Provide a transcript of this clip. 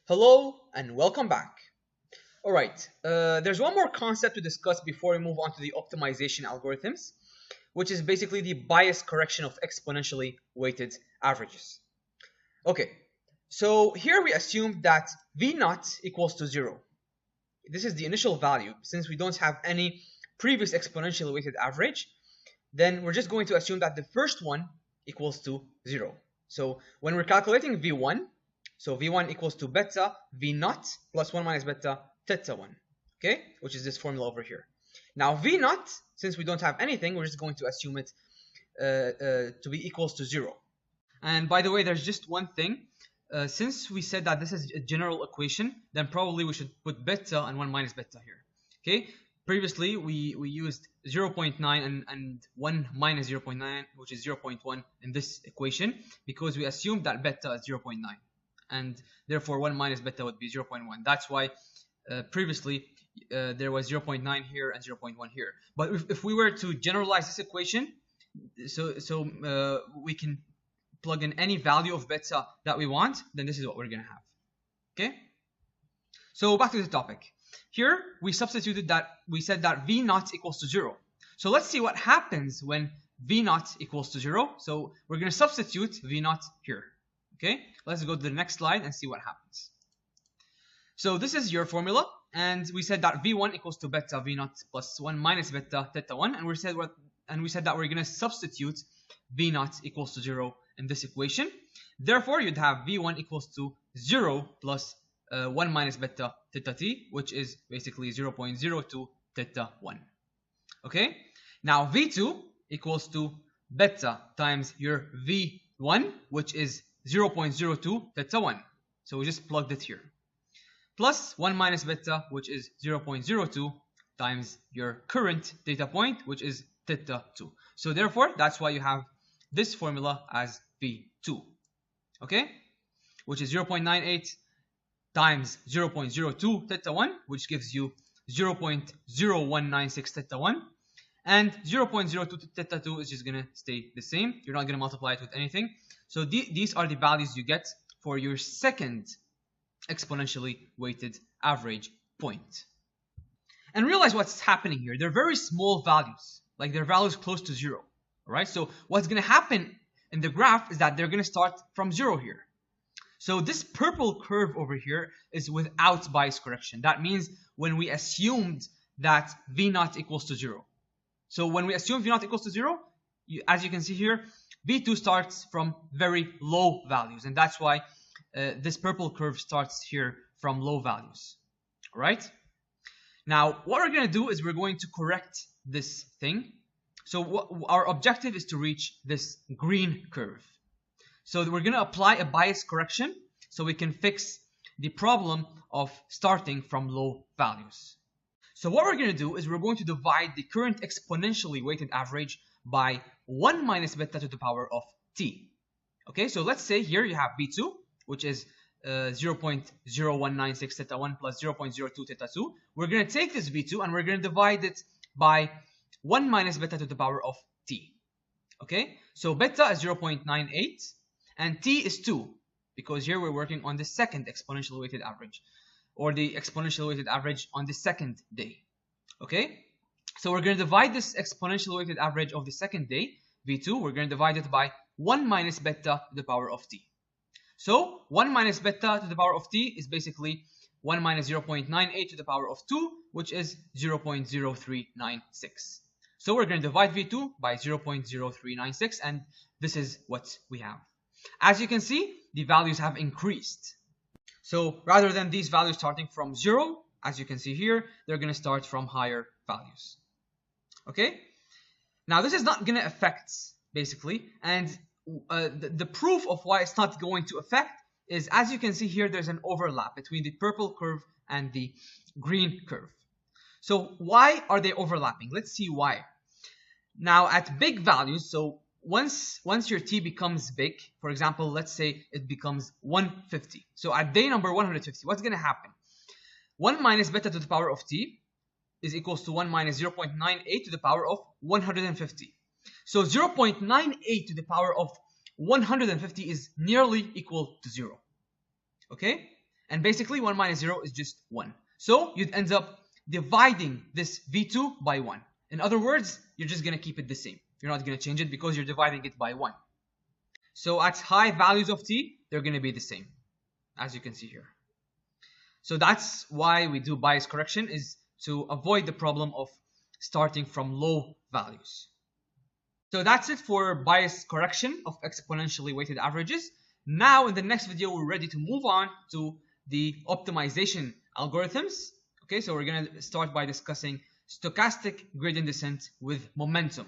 Hello and welcome back. Alright, there's one more concept to discuss before we move on to the optimization algorithms, which is basically the bias correction of exponentially weighted averages. Okay, so here we assume that V0 equals to 0. This is the initial value. Since we don't have any previous exponentially weighted average, then we're just going to assume that the first one equals to 0. So when we're calculating V1, so V1 equals to beta V0 plus 1 minus beta theta 1, okay? Which is this formula over here. Now V0, since we don't have anything, we're just going to assume it to be equals to 0. And by the way, there's just one thing. Since we said that this is a general equation, then probably we should put beta and 1 minus beta here, okay? Previously, we used 0.9 and 1 minus 0.9, which is 0.1 in this equation, because we assumed that beta is 0.9. And therefore 1 minus beta would be 0.1. That's why previously there was 0.9 here and 0.1 here. But if we were to generalize this equation, so we can plug in any value of beta that we want, then this is what we're going to have. Okay? So back to the topic. Here we substituted that, we said that V0 equals to 0. So let's see what happens when V0 equals to 0. So we're going to substitute V0 here. Okay, let's go to the next slide and see what happens. So this is your formula, and we said that V1 equals to beta V0 plus 1 minus beta theta 1, and we said that we're going to substitute V0 equals to 0 in this equation. Therefore, you'd have V1 equals to 0 plus 1 minus beta theta t, which is basically 0.02 theta 1. Okay, now V2 equals to beta times your V1, which is 0.02 theta 1. So we just plugged it here. Plus 1 minus beta, which is 0.02 times your current data point, which is theta 2. So therefore, that's why you have this formula as V2. Okay? Which is 0.98 times 0.02 theta 1, which gives you 0.0196 theta 1. And 0.02 theta 2 is just going to stay the same. You're not going to multiply it with anything. So these are the values you get for your second exponentially weighted average point. And realize what's happening here. They're very small values. Like they're values close to 0. Alright, so what's going to happen in the graph is that they're going to start from 0 here. So this purple curve over here is without bias correction. That means when we assumed that V0 equals to 0. So when we assume V0 equals to 0, as you can see here, V2 starts from very low values, and that's why this purple curve starts here from low values. All right? Now, what we're going to do is we're going to correct this thing. So our objective is to reach this green curve. So we're going to apply a bias correction so we can fix the problem of starting from low values. So what we're going to do is we're going to divide the current exponentially weighted average by 1 minus beta to the power of t. Okay, so let's say here you have V2, which is 0.0196 theta 1 plus 0.02 theta 2. We're going to take this V2 and we're going to divide it by 1 minus beta to the power of t. Okay, so beta is 0.98 and t is 2, because here we're working on the second exponentially weighted average, or the exponentially weighted average on the second day. Okay, so we're going to divide this exponentially weighted average of the second day, V2, we're going to divide it by 1 minus beta to the power of t. So 1 minus beta to the power of t is basically 1 minus 0.98 to the power of 2, which is 0.0396. So we're going to divide V2 by 0.0396, and this is what we have. As you can see, the values have increased. So rather than these values starting from 0, as you can see here, they're going to start from higher values. Okay? Now this is not going to affect, basically, and the proof of why it's not going to affect is, as you can see here, there's an overlap between the purple curve and the green curve. So why are they overlapping? Let's see why. Now at big values, so once your t becomes big, for example, let's say it becomes 150. So at day number 150, what's going to happen? 1 minus beta to the power of t is equals to 1 minus 0.98 to the power of 150. So 0.98 to the power of 150 is nearly equal to 0. Okay? And basically 1 minus 0 is just 1. So you'd end up dividing this v2 by 1. In other words, you're just going to keep it the same. You're not going to change it because you're dividing it by 1. So at high values of t, they're going to be the same, as you can see here. So that's why we do bias correction, is to avoid the problem of starting from low values. So that's it for bias correction of exponentially weighted averages. Now in the next video, we're ready to move on to the optimization algorithms. Okay, so we're going to start by discussing stochastic gradient descent with momentum.